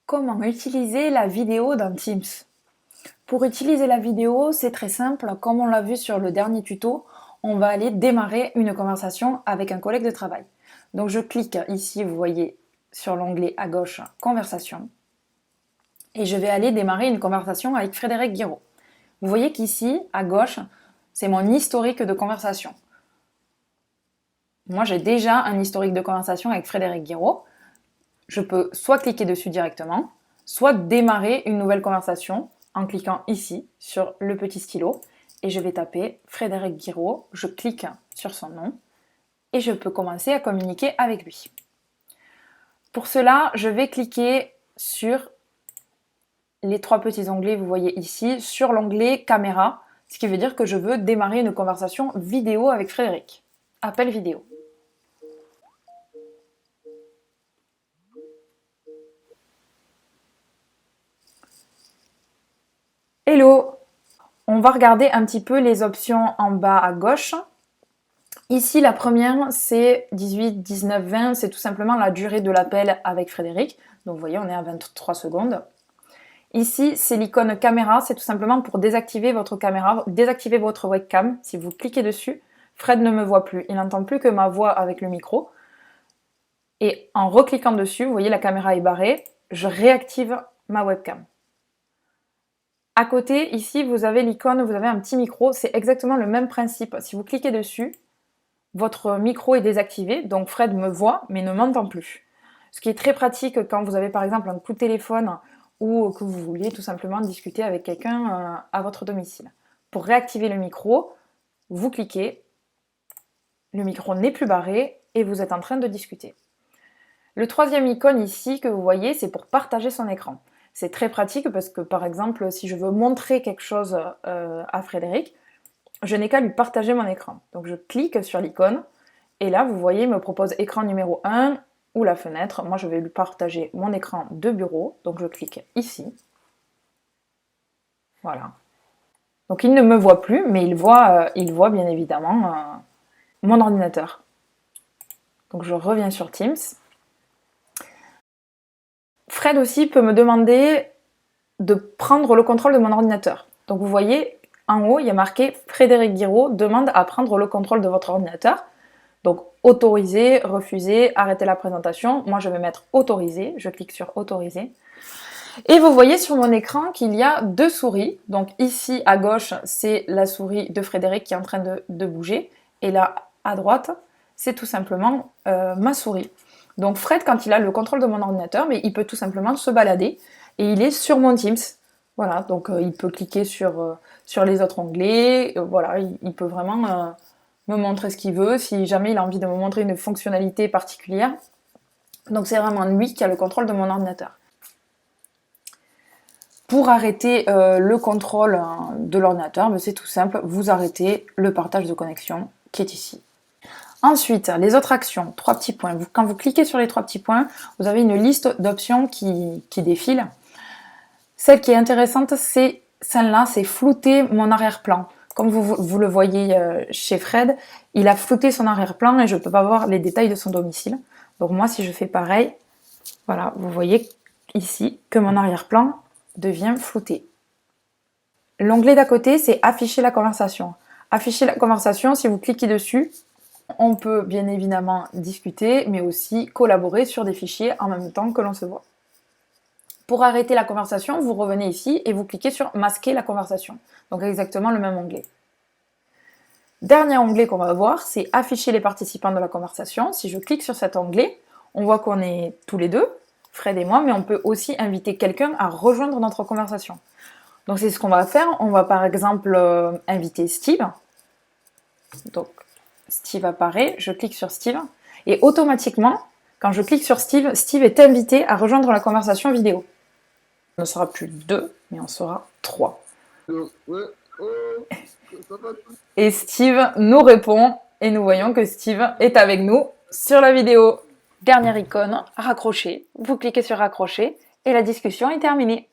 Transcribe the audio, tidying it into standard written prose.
Comment utiliser la vidéo dans Teams? Pour utiliser la vidéo, c'est très simple. Comme on l'a vu sur le dernier tuto, on va aller démarrer une conversation avec un collègue de travail. Donc je clique ici, vous voyez, sur l'onglet à gauche, Conversation. Et je vais aller démarrer une conversation avec Frédéric Guiraud. Vous voyez qu'ici, à gauche, c'est mon historique de conversation. Moi, j'ai déjà un historique de conversation avec Frédéric Guiraud. Je peux soit cliquer dessus directement, soit démarrer une nouvelle conversation en cliquant ici sur le petit stylo et je vais taper Frédéric Guiraud, je clique sur son nom et je peux commencer à communiquer avec lui. Pour cela, je vais cliquer sur les trois petits onglets, vous voyez ici, sur l'onglet caméra, ce qui veut dire que je veux démarrer une conversation vidéo avec Frédéric. Appel vidéo. Hello! On va regarder un petit peu les options en bas à gauche. Ici, la première, c'est 18, 19, 20. C'est tout simplement la durée de l'appel avec Frédéric. Donc, vous voyez, on est à 23 secondes. Ici, c'est l'icône caméra. C'est tout simplement pour désactiver votre caméra, désactiver votre webcam. Si vous cliquez dessus, Fred ne me voit plus. Il n'entend plus que ma voix avec le micro. Et en recliquant dessus, vous voyez, la caméra est barrée. Je réactive ma webcam. À côté, ici, vous avez l'icône, vous avez un petit micro. C'est exactement le même principe. Si vous cliquez dessus, votre micro est désactivé, donc Fred me voit, mais ne m'entend plus. Ce qui est très pratique quand vous avez par exemple un coup de téléphone ou que vous voulez tout simplement discuter avec quelqu'un à votre domicile. Pour réactiver le micro, vous cliquez, le micro n'est plus barré et vous êtes en train de discuter. Le troisième icône ici que vous voyez, c'est pour partager son écran. C'est très pratique parce que par exemple, si je veux montrer quelque chose à Frédéric, je n'ai qu'à lui partager mon écran. Donc je clique sur l'icône et là, vous voyez, il me propose écran numéro 1 ou la fenêtre. Moi, je vais lui partager mon écran de bureau. Donc je clique ici. Voilà. Donc il ne me voit plus, mais il voit bien évidemment mon ordinateur. Donc je reviens sur Teams. Fred aussi peut me demander de prendre le contrôle de mon ordinateur. Donc vous voyez, en haut, il y a marqué Frédéric Guiraud demande à prendre le contrôle de votre ordinateur. Donc autoriser, refuser, arrêter la présentation. Moi, je vais mettre autoriser. Je clique sur autoriser. Et vous voyez sur mon écran qu'il y a deux souris. Donc ici, à gauche, c'est la souris de Frédéric qui est en train de bouger. Et là, à droite, c'est tout simplement ma souris. Donc Fred, quand il a le contrôle de mon ordinateur, mais il peut tout simplement se balader. Et il est sur mon Teams. Voilà, donc il peut cliquer sur les autres onglets. Voilà, il peut vraiment me montrer ce qu'il veut, si jamais il a envie de me montrer une fonctionnalité particulière. Donc c'est vraiment lui qui a le contrôle de mon ordinateur. Pour arrêter le contrôle de l'ordinateur, c'est tout simple, vous arrêtez le partage de connexion qui est ici. Ensuite, les autres actions, trois petits points. Quand vous cliquez sur les trois petits points, vous avez une liste d'options qui défile. Celle qui est intéressante, c'est celle-là, c'est flouter mon arrière-plan. Comme vous le voyez chez Fred, il a flouté son arrière-plan et je ne peux pas voir les détails de son domicile. Donc moi, si je fais pareil, voilà, vous voyez ici que mon arrière-plan devient flouté. L'onglet d'à côté, c'est afficher la conversation. Afficher la conversation, si vous cliquez dessus, on peut bien évidemment discuter, mais aussi collaborer sur des fichiers en même temps que l'on se voit. Pour arrêter la conversation, vous revenez ici et vous cliquez sur masquer la conversation. Donc exactement le même onglet. Dernier onglet qu'on va voir, c'est afficher les participants de la conversation. Si je clique sur cet onglet, on voit qu'on est tous les deux, Fred et moi, mais on peut aussi inviter quelqu'un à rejoindre notre conversation. Donc c'est ce qu'on va faire. On va par exemple inviter Steve. Donc Steve apparaît, je clique sur Steve et automatiquement, quand je clique sur Steve, Steve est invité à rejoindre la conversation vidéo. On ne sera plus 2, mais on sera 3. Et Steve nous répond et nous voyons que Steve est avec nous sur la vidéo. Dernière icône, raccrocher. Vous cliquez sur raccrocher et la discussion est terminée.